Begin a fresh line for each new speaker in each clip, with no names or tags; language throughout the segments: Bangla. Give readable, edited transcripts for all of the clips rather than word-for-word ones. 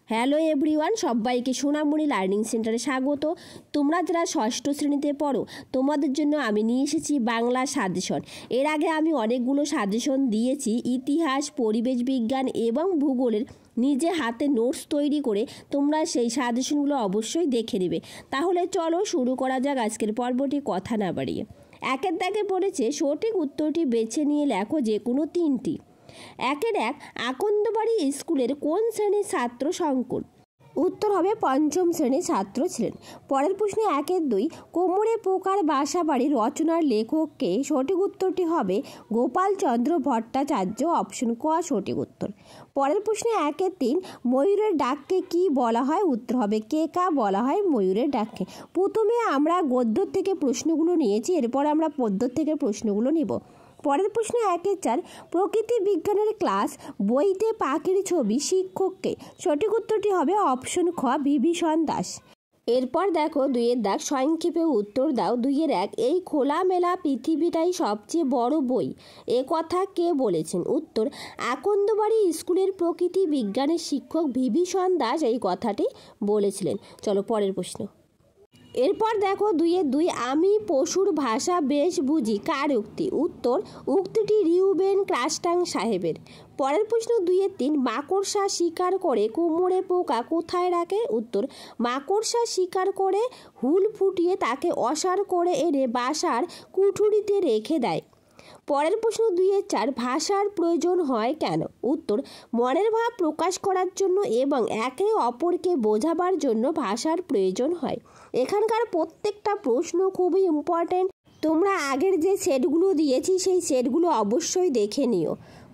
হ্যালো এভরিওয়ান, সবাইকে সোনামণি লার্নিং সেন্টারে স্বাগত। তোমরা যারা ষষ্ঠ শ্রেণীতে পড়ো তোমাদের জন্য আমি নিয়ে এসেছি বাংলা সাজেশন। এর আগে আমি অনেকগুলো সাজেশন দিয়েছি, ইতিহাস, পরিবেশ বিজ্ঞান এবং ভূগোলের। নিজে হাতে নোটস তৈরি করে তোমরা সেই সাজেশনগুলো অবশ্যই দেখে নেবে। তাহলে চলো শুরু করা যাক আজকের পর্বটি, কথা না বাড়িয়ে। একের দাগে পড়েছে সঠিক উত্তরটি বেছে নিয়ে লেখো যে কোনো তিনটি। একের এক, আকন্দবাড়ি স্কুলের কোন শ্রেণীর ছাত্র শঙ্কর? উত্তর হবে পঞ্চম শ্রেণীর ছাত্র ছিলেন। পরের প্রশ্নে একের দুই, কোমরে পোকার বাসা বাড়ির রচনার লেখককে? সঠিক উত্তরটি হবে গোপালচন্দ্র ভট্টাচার্য, অপশন ক সঠিক উত্তর। পরের প্রশ্নে একের তিন, ময়ূরের ডাককে কি বলা হয়? উত্তর হবে কেকা বলা হয় ময়ূরের ডাককে। প্রথমে আমরা গদ্য থেকে প্রশ্নগুলো নিয়েছি, এরপর আমরা পদ্য থেকে প্রশ্নগুলো নিব। পরের প্রশ্ন একের চার, প্রকৃতি বিজ্ঞানের ক্লাস বইতে পাখির ছবি শিক্ষককে? সঠিক উত্তরটি হবে অপশন খ বিভীষণ দাস। এরপর দেখো দুইয়ের দাগ, সংক্ষেপে উত্তর দাও। দুইয়ের এক, এই খোলামেলা পৃথিবীটাই সবচেয়ে বড় বই, এ কথা কে বলেছেন? উত্তর, আকন্দবাড়ি স্কুলের প্রকৃতি বিজ্ঞানের শিক্ষক বিভীষণ দাস এই কথাটি বলেছিলেন। চলো পরের প্রশ্ন। এরপর দেখো দুইয়ের দুই, আমি পশুর ভাষা বেশ বুঝি কার উক্তি? উত্তর, উক্তিটি রিউবেন ক্রাস্টাং সাহেবের। পরের প্রশ্ন দুইয়ের তিন, মাকড়সা শিকার করে কোমরে পোকা কোথায় রাখে? উত্তর, মাকড়সা শিকার করে হুল ফুটিয়ে তাকে অসাড় করে এনে বাসার কুঠুরিতে রেখে দেয়। পরের প্রশ্ন দুইয়ের চার, ভাষার প্রয়োজন হয় কেন? উত্তর, মনের ভাব প্রকাশ করার জন্য এবং একে অপরকে বোঝাবার জন্য ভাষার প্রয়োজন হয়। এখানকার প্রত্যেকটা প্রশ্ন খুবই ইম্পর্টেন্ট। তোমরা আগের যে সেটগুলো দিয়েছি সেই সেটগুলো অবশ্যই দেখে নিও।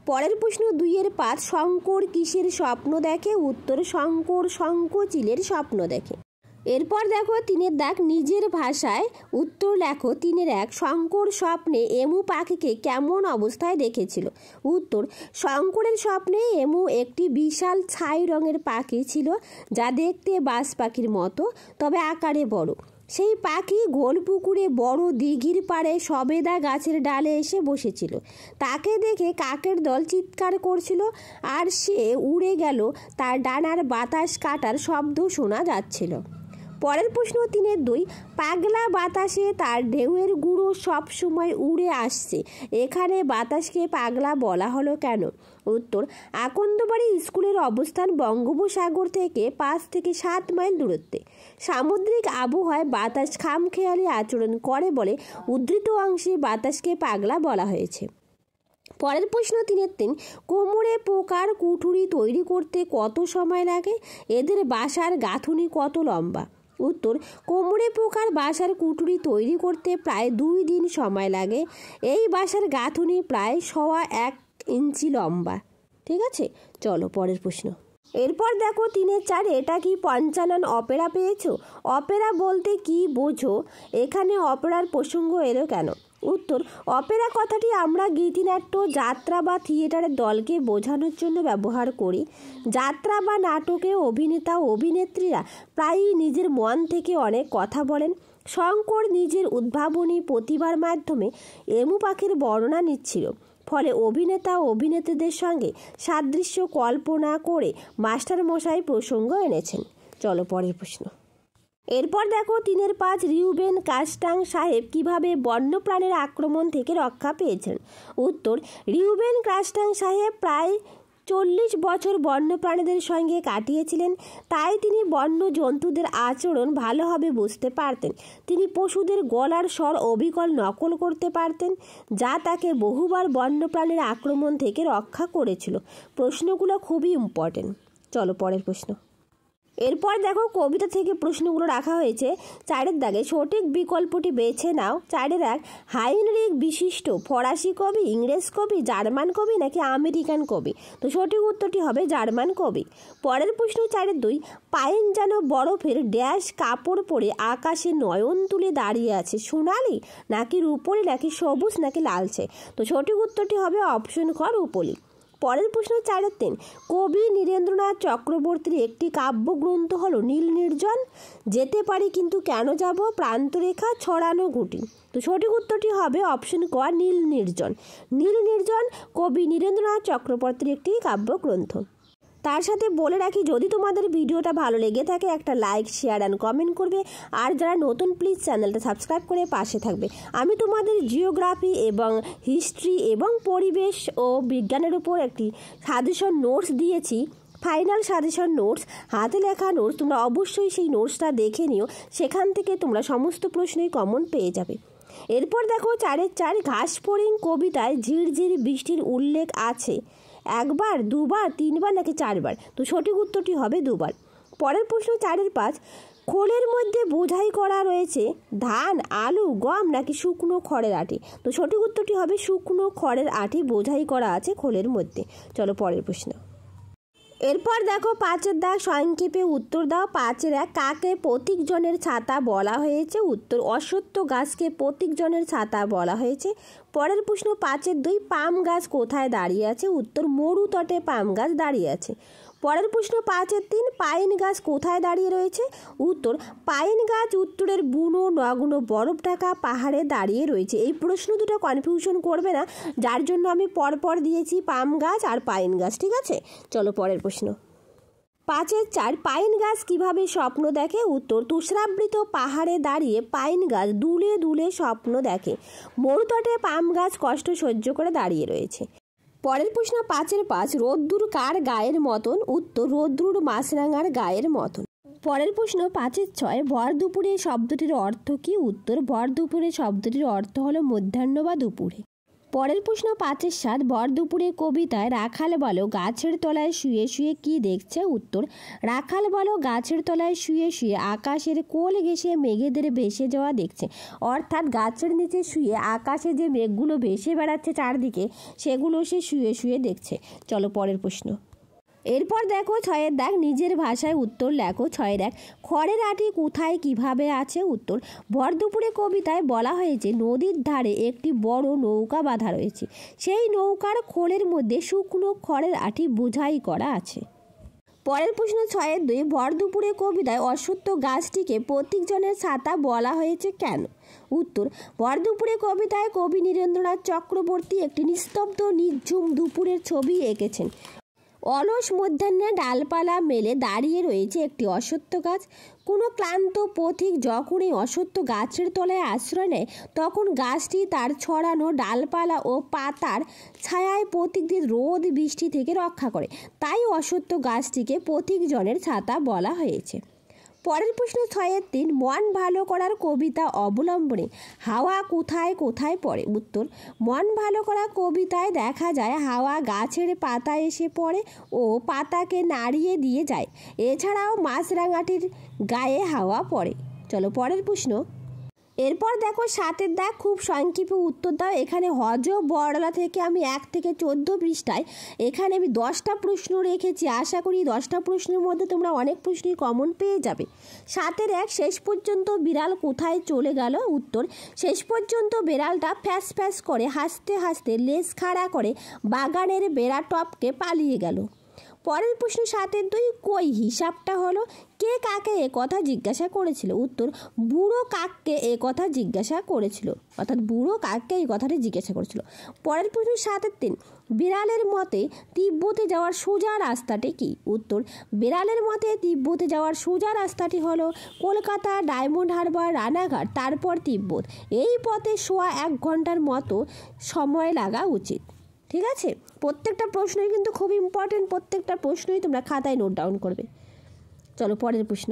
পরের প্রশ্ন দুইয়ের পাঁচ, শঙ্কর কিসের স্বপ্ন দেখে? উত্তর, শঙ্কর শঙ্খচিলের স্বপ্ন দেখে। এরপর দেখো তিনের দাগ, নিজের ভাষায় উত্তর লেখো। তিনের এক, শঙ্কর স্বপ্নে এমু পাখিকে কেমন অবস্থায় দেখেছিল? উত্তর, শঙ্করের স্বপ্নে এমু একটি বিশাল ছাই রঙের পাখি ছিল, যা দেখতে বাজ পাখির মতো তবে আকারে বড়। সেই পাখি গোল পুকুরে বড় দিঘির পাড়ে সবেদা গাছের ডালে এসে বসেছিল। তাকে দেখে কাকের দল চিৎকার করছিল আর সে উড়ে গেল, তার ডানার বাতাস কাটার শব্দ শোনা যাচ্ছিল। পরের প্রশ্ন তিনের দুই, পাগলা বাতাসে তার ঢেউয়ের গুঁড়ো সব সময় উড়ে আসছে, এখানে বাতাসকে পাগলা বলা হলো কেন? উত্তর, আকন্দবাড়ি স্কুলের অবস্থান বঙ্গোপসাগর থেকে 5 থেকে 7 মাইল দূরত্বে। সামুদ্রিক আবহাওয়ায় বাতাস খামখেয়ালি আচরণ করে বলে উদ্ধৃত অংশে বাতাসকে পাগলা বলা হয়েছে। পরের প্রশ্ন তিনের তিন, কোমরে পোকার কুঠুরি তৈরি করতে কত সময় লাগে? এদের বাসার গাঁথুনি কত লম্বা? উত্তর, কোমরে পোকার বাসার কুঠুরি তৈরি করতে প্রায় 2 দিন সময় লাগে। এই বাসার গাঁথুনি প্রায় 1.25 ইঞ্চি লম্বা। ঠিক আছে, চলো পরের প্রশ্ন। এরপর দেখো তিনের চার, এটা কি পঞ্চানন অপেরা পেয়েছো? অপেরা বলতে কি বোঝো? এখানে অপেরার প্রসঙ্গ এলো কেন? উত্তর, অপেরা কথাটি আমরা গীতিনাট্য, যাত্রা বা থিয়েটারের দলকে বোঝানোর জন্য ব্যবহার করি। যাত্রা বা নাটকে অভিনেতা ও অভিনেত্রীরা প্রায়ই নিজের মন থেকে অনেক কথা বলেন। শঙ্কর নিজের উদ্ভাবনী প্রতিভার মাধ্যমে এমু পাখির বর্ণনা নিচ্ছিল, ফলে অভিনেতা ও অভিনেত্রীদের সঙ্গে সাদৃশ্য কল্পনা করে মাস্টারমশাই প্রসঙ্গ এনেছেন। চলো পরের প্রশ্ন। এরপর দেখো তিনের পাঁচ, রিউবেন কাস্টাং সাহেব কিভাবে বন্যপ্রাণীর আক্রমণ থেকে রক্ষা পেয়েছেন? উত্তর, রিউবেন কাস্টাং সাহেব প্রায় 40 বছর বন্যপ্রাণীদের সঙ্গে কাটিয়েছিলেন, তাই তিনি বন্য জন্তুদের আচরণ ভালোভাবে বুঝতে পারতেন। তিনি পশুদের গলার স্বর অবিকল নকল করতে পারতেন, যা তাকে বহুবার বন্যপ্রাণীর আক্রমণ থেকে রক্ষা করেছিল। প্রশ্নগুলো খুবই ইম্পর্টেন্ট। চলো পরের প্রশ্ন। এরপর দেখো কবিতা থেকে প্রশ্নগুলো রাখা হয়েছে। চারের দাগে সঠিক বিকল্পটি বেছে নাও। চারের এক, হাইনরিখ বিশিষ্ট ফরাসি কবি, ইংরেজ কবি, জার্মান কবি নাকি আমেরিকান কবি? তো সঠিক উত্তরটি হবে জার্মান কবি। পরের প্রশ্ন চারের দুই, পায়েন যেন বরফের ড্যাশ কাপড় পরে আকাশে নয়ন তুলে দাঁড়িয়ে আছে, সোনালি নাকি রূপলি নাকি সবুজ নাকি লালচে? তো সঠিক উত্তরটি হবে অপশন খ রূপলি। পরের প্রশ্ন চারের তিন, কবি নীরেন্দ্রনাথ চক্রবর্তীর একটি কাব্যগ্রন্থ হলো নীল নির্জন। যেতে পারি কিন্তু কেন যাব, প্রান্তরেখা, ছড়ানো ঘুঁটি। তো সঠিক উত্তরটি হবে অপশন ক নীল নির্জন। নীল নির্জন কবি নীরেন্দ্রনাথ চক্রবর্তীর একটি কাব্যগ্রন্থ। তার সাথে বলে রাখি, যদি তোমাদের ভিডিওটা ভালো লেগে থাকে একটা লাইক, শেয়ার অ্যান্ড কমেন্ট করবে। আর যারা নতুন প্লিজ চ্যানেলটা সাবস্ক্রাইব করে পাশে থাকবে। আমি তোমাদের জিওগ্রাফি এবং হিস্ট্রি এবং পরিবেশ ও বিজ্ঞানের উপর একটি সাজেশন নোটস দিয়েছি, ফাইনাল সাজেশন নোটস, হাতে লেখা নোটস। তোমরা অবশ্যই সেই নোটসটা দেখে নিও, সেখান থেকে তোমরা সমস্ত প্রশ্নই কমন পেয়ে যাবে। এরপর দেখো 4-এর 4 ঘাস ফড়িং কবিতায় ঝিরঝির বৃষ্টির উল্লেখ আছে একবার, দুবার, 3বার নাকি 4বার? তো সঠিক উত্তরটি হবে 2বার। পরের প্রশ্ন 4-এর 5 খোলের মধ্যে বোঝাই করা রয়েছে ধান, আলু, গম নাকি শুকনো খড়ের আঁটি? তো সঠিক উত্তরটি হবে শুকনো খড়ের আঁটি বোঝাই করা আছে খোলের মধ্যে। চলো পরের প্রশ্ন। এরপর দেখো 5-এর দাগ সংক্ষেপে উত্তর দাও। 5-এর 1 কাকে প্রতীকজনের ছাতা বলা হয়েছে? উত্তর অশ্বত্থ গাছকে প্রতীকজনের ছাতা বলা হয়েছে। পরের প্রশ্ন 5-এর 2 পাম গাছ কোথায় দাঁড়িয়ে আছে? উত্তর মরু তটে পাম গাছ দাঁড়িয়ে আছে। পরের প্রশ্ন 5-এর 3 পাইন গাছ কোথায় দাঁড়িয়ে রয়েছে? উত্তর পাইন গাছ উত্তরের বুনো নগ্ন বরফ ঢাকা পাহাড়ে দাঁড়িয়ে রয়েছে। এই প্রশ্ন দুটো কনফিউশন করবে না, যার জন্য আমি পরপর দিয়েছি পাম গাছ আর পাইন গাছ, ঠিক আছে? চলো পরের প্রশ্ন। 5-এর 4 পাইন গাছ কিভাবে স্বপ্ন দেখে? উত্তর তুষারাবৃত পাহাড়ে দাঁড়িয়ে পাইন গাছ দুলে দুলে স্বপ্ন দেখে। মরুতটে পাম গাছ কষ্ট সহ্য করে দাঁড়িয়ে রয়েছে। পরের প্রশ্ন 5-এর 5 রোদ্দুর কার গায়ের মতন? উত্তর রোদ্দুর মাছরাঙার গায়ের মতন। পরের প্রশ্ন 5-এর 6 ভর দুপুরে শব্দটির অর্থ কী? উত্তর ভর দুপুরে শব্দটির অর্থ হলো মধ্যাহ্ন বা দুপুরে। পরের প্রশ্ন 5-এর 7 ভর দুপুরে কবিতায় রাখাল বলো গাছের তলায় শুয়ে শুয়ে কি দেখছে? উত্তর রাখাল বলো গাছের তলায় শুয়ে শুয়ে আকাশের কোল ঘেঁষে মেঘেদের ভেসে যাওয়া দেখছে। অর্থাৎ গাছের নিচে শুয়ে আকাশে যে মেঘগুলো ভেসে বেড়াচ্ছে চারদিকে, সেগুলো সে শুয়ে শুয়ে দেখছে। চলো পরের প্রশ্ন। এরপর দেখো 6-এর দাগ নিজের ভাষায় উত্তর লেখো। 6-এর 1 খড়ের আঁটি কোথায় কিভাবে আছে? উত্তর ভর দুপুরে কবিতায় বলা হয়েছে নদীর ধারে একটি বড় নৌকা বাঁধা রয়েছে, সেই নৌকার খোলের মধ্যে শুকনো খড়ের আঁটি বোঝাই করা আছে। পরের প্রশ্ন 6-এর 2 ভর দুপুরে কবিতায় অশ্বত্থ গাছটিকে প্রতীকজনের ছাতা বলা হয়েছে কেন? উত্তর ভর দুপুরে কবিতায় কবি নীরেন্দ্রনাথ চক্রবর্তী একটি নিস্তব্ধ নিঝুম দুপুরের ছবি এঁকেছেন। অলস মধ্যাহ্নে ডালপালা মেলে দাঁড়িয়ে রয়েছে একটি অশ্বত্থ গাছ। কোনো ক্লান্ত পথিক যখন এই অশ্বত্থ গাছের তলায় আশ্রয় নেয়, তখন গাছটি তার ছড়ানো ডালপালা ও পাতার ছায়ায় পথিকদের রোদ বৃষ্টি থেকে রক্ষা করে। তাই অশ্বত্থ গাছটিকে পথিকজনের ছাতা বলা হয়েছে। পরের প্রশ্ন 6-এর 3 মন ভালো করার কবিতা অবলম্বনে হাওয়া কোথায় কোথায় পড়ে? উত্তর মন ভালো করা কবিতায় দেখা যায় হাওয়া গাছের পাতায় এসে পড়ে ও পাতাকে নাড়িয়ে দিয়ে যায়। এছাড়াও মাছরাঙাটির গায়ে হাওয়া পড়ে। চলো পরের প্রশ্ন। এরপর দেখো 7-এর দাগ খুব সংক্ষেপে উত্তর দাও। এখানে হজ বড়লা থেকে আমি 1 থেকে 14 পৃষ্ঠায় এখানে আমি 10টা প্রশ্ন রেখেছি। আশা করি 10টা প্রশ্নের মধ্যে তোমরা অনেক প্রশ্নই কমন পেয়ে যাবে। 7-এর 1 শেষ পর্যন্ত বিড়াল কোথায় চলে গেল? উত্তর শেষ পর্যন্ত বিড়ালটা ফ্যাস ফ্যাস করে হাসতে হাসতে লেজ খাড়া করে বাগানের বেড়া টপকে পালিয়ে গেল। পরের প্রশ্ন 7-এর 2 কই হিসাবটা হলো কে কাকে এ কথা জিজ্ঞাসা করেছিল? উত্তর বুড়ো কাককে এ কথা জিজ্ঞাসা করেছিল, অর্থাৎ বুড়ো কাককে এই কথাটি জিজ্ঞাসা করেছিল। পরের প্রশ্ন 7-এর 3 বিড়ালের মতে তিব্বতে যাওয়ার সোজা রাস্তাটি কি? উত্তর বিড়ালের মতে তিব্বতে যাওয়ার সোজা রাস্তাটি হলো কলকাতা, ডায়মন্ড হারবার, রানাঘাট, তারপর তিব্বত। এই পথে সোয়া 1 ঘন্টার মতো সময় লাগা উচিত। ঠিক আছে, প্রত্যেকটা প্রশ্নই কিন্তু খুব ইম্পর্টেন্ট, প্রত্যেকটা প্রশ্নই তোমরা খাতায় নোট ডাউন করবে। চলো পরের প্রশ্ন।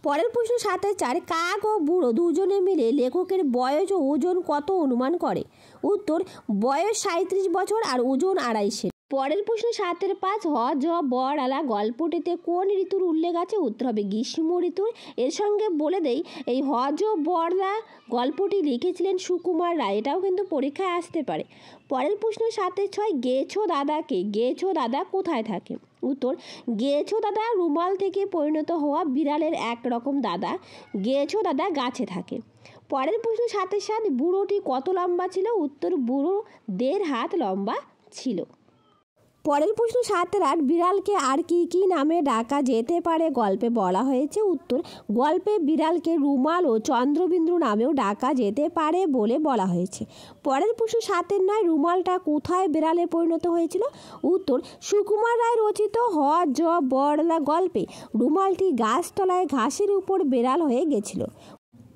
পরের প্রশ্ন 7-এর 4 কাক ও বুড়ো দুজনে মিলে লেখকের বয়স ও ওজন কত অনুমান করে? উত্তর বয়স 37 বছর আর ওজন 250। পরের প্রশ্ন 7-এর 5 হজ বড়ালা গল্পটিতে কোন ঋতুর উল্লেখ আছে? উত্তর হবে গ্রীষ্ম ঋতুর। এর সঙ্গে বলে দেই এই হজ বড়লা গল্পটি লিখেছিলেন সুকুমার রায়, এটাও কিন্তু পরীক্ষায় আসতে পারে। পরের প্রশ্ন 7-এর 6 গেছো দাদাকে, গেছো দাদা কোথায় থাকে? উত্তর গেছো দাদা রুমাল থেকে পরিণত হওয়া বিড়ালের একরকম দাদা, গেছো দাদা গাছে থাকে। পরের প্রশ্ন 7-এর 7 বুড়োটি কত লম্বা ছিল? উত্তর বুড়ো 1.5 হাত লম্বা ছিল। পরের প্রশ্ন 7 আর 8 বিড়ালকে আর কি কি নামে ডাকা যেতে পারে গল্পে বলা হয়েছে। উত্তর, গল্পে বিড়ালকে রুমাল ও চন্দ্রবিন্দু নামেও ডাকা যেতে পারে বলে বলা হয়েছে। পরের প্রশ্ন 7 রুমালটা কোথায় বিড়ালে পরিণত হয়েছিল। উত্তর, সুকুমার রায় রচিত হ জ বড়লা গল্পে রুমালটি গাছতলায় ঘাসের উপর বিড়াল হয়ে গেছিল।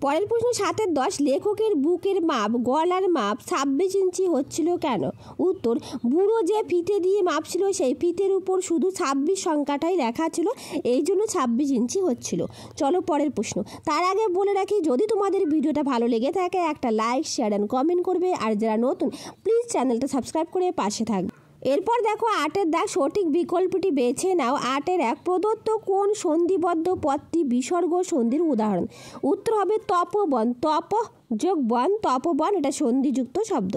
পরের প্রশ্ন 7-10 লেখকের বুকের মাপ গলার মাপ 26 ইঞ্চি হচ্ছিল কেন। উত্তর, বুড়ো যে ফিতে দিয়ে মাপছিল সেই ফিতের উপর শুধু 26 সংখ্যাটাই লেখা ছিল, এই জন্য 26 ইঞ্চি হচ্ছিল। চলো পরের প্রশ্ন। তার আগে বলে রাখি, যদি তোমাদের ভিডিওটা ভালো লেগে থাকে একটা লাইক শেয়ার অ্যান্ড কমেন্ট করবে, আর যারা নতুন প্লিজ চ্যানেলটা সাবস্ক্রাইব করে পাশে থাকবে। এরপর দেখো 8 দাগ সঠিক বিকল্পটি বেছে নাও। 8-1 প্রদত্ত কোন সন্ধিবদ্ধ পদটি বিসর্গ সন্ধির উদাহরণ। উত্তর হবে তপবন। তপ যোগ বন, তপবন, এটা সন্ধিযুক্ত শব্দ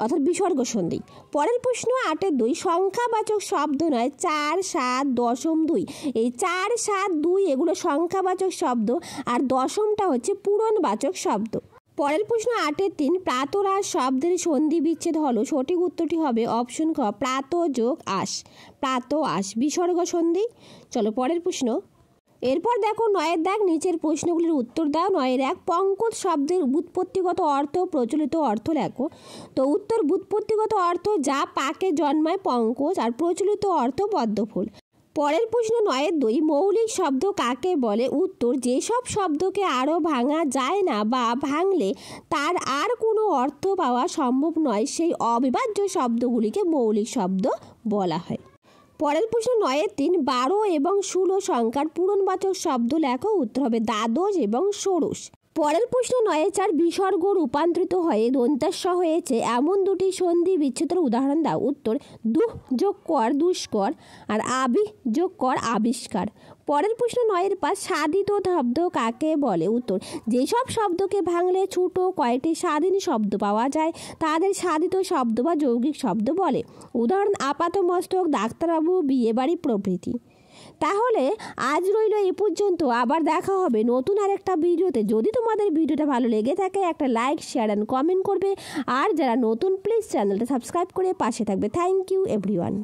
অর্থাৎ বিসর্গ সন্ধি। পরের প্রশ্ন 8-2 সংখ্যাবাচক শব্দ নয় 4, 7, দশম 2। এই 4, 7, 2 এগুলো সংখ্যাবাচক শব্দ, আর দশমটা হচ্ছে পূরণবাচক শব্দ। পরের প্রশ্ন 8-3 প্রাতরাশ শব্দের সন্ধি বিচ্ছেদ হলো। সঠিক উত্তরটি হবে অপশন ক প্রাত যোগ আশ, প্রাত আশ বিসর্গ সন্ধি। চলো পরের প্রশ্ন। এরপর দেখো 9 দাগ নিচের প্রশ্নগুলির উত্তর দাও। 9-1 পঙ্কজ শব্দের ব্যুৎপত্তিগত অর্থ প্রচলিত অর্থ লেখো। তো উত্তর, ব্যুৎপত্তিগত অর্থ যা পাকে জন্মায় পঙ্কজ, আর প্রচলিত অর্থ পদ্মফুল। পরের প্রশ্ন 9-2 মৌলিক শব্দ কাকে বলে। উত্তর, যেসব শব্দকে আরও ভাঙা যায় না বা ভাঙলে তার আর কোনো অর্থ পাওয়া সম্ভব নয়, সেই অবিভাজ্য শব্দগুলিকে মৌলিক শব্দ বলা হয়। পরের প্রশ্ন 9-3 12 এবং 16 সংখ্যার পূরণবাচক শব্দ লেখো। উত্তর হবে দ্বাদশ এবং ষোড়শ। পরের প্রশ্ন 9-4 বিসর্গ রূপান্তরিত হয়ে দন্তাস্য হয়েছে এমন দুটি সন্ধি বিচ্ছেদের উদাহরণ দাও। উত্তর, দুঃ যোগ কর দুষ্কর, আর আবি যোগ কর আবিষ্কার। পরের প্রশ্ন 9-5 সাধিত শব্দ কাকে বলে। উত্তর, যেসব শব্দকে ভাঙলে ছোট কয়েকটি স্বাধীন শব্দ পাওয়া যায় তাদের সাধিত শব্দ বা যৌগিক শব্দ বলে। উদাহরণ, আপাতমস্তক, ডাক্তারবাবু, বিয়েবাড়ি প্রভৃতি। তাহলে আজ রইল এই পর্যন্ত, আবার দেখা হবে নতুন আরেকটা ভিডিওতে। যদি তোমাদের ভিডিওটা ভালো লেগে থাকে একটা লাইক শেয়ার অ্যান্ড কমেন্ট করবে, আর যারা নতুন প্লিজ চ্যানেলটা সাবস্ক্রাইব করে পাশে থাকবে। Thank you everyone.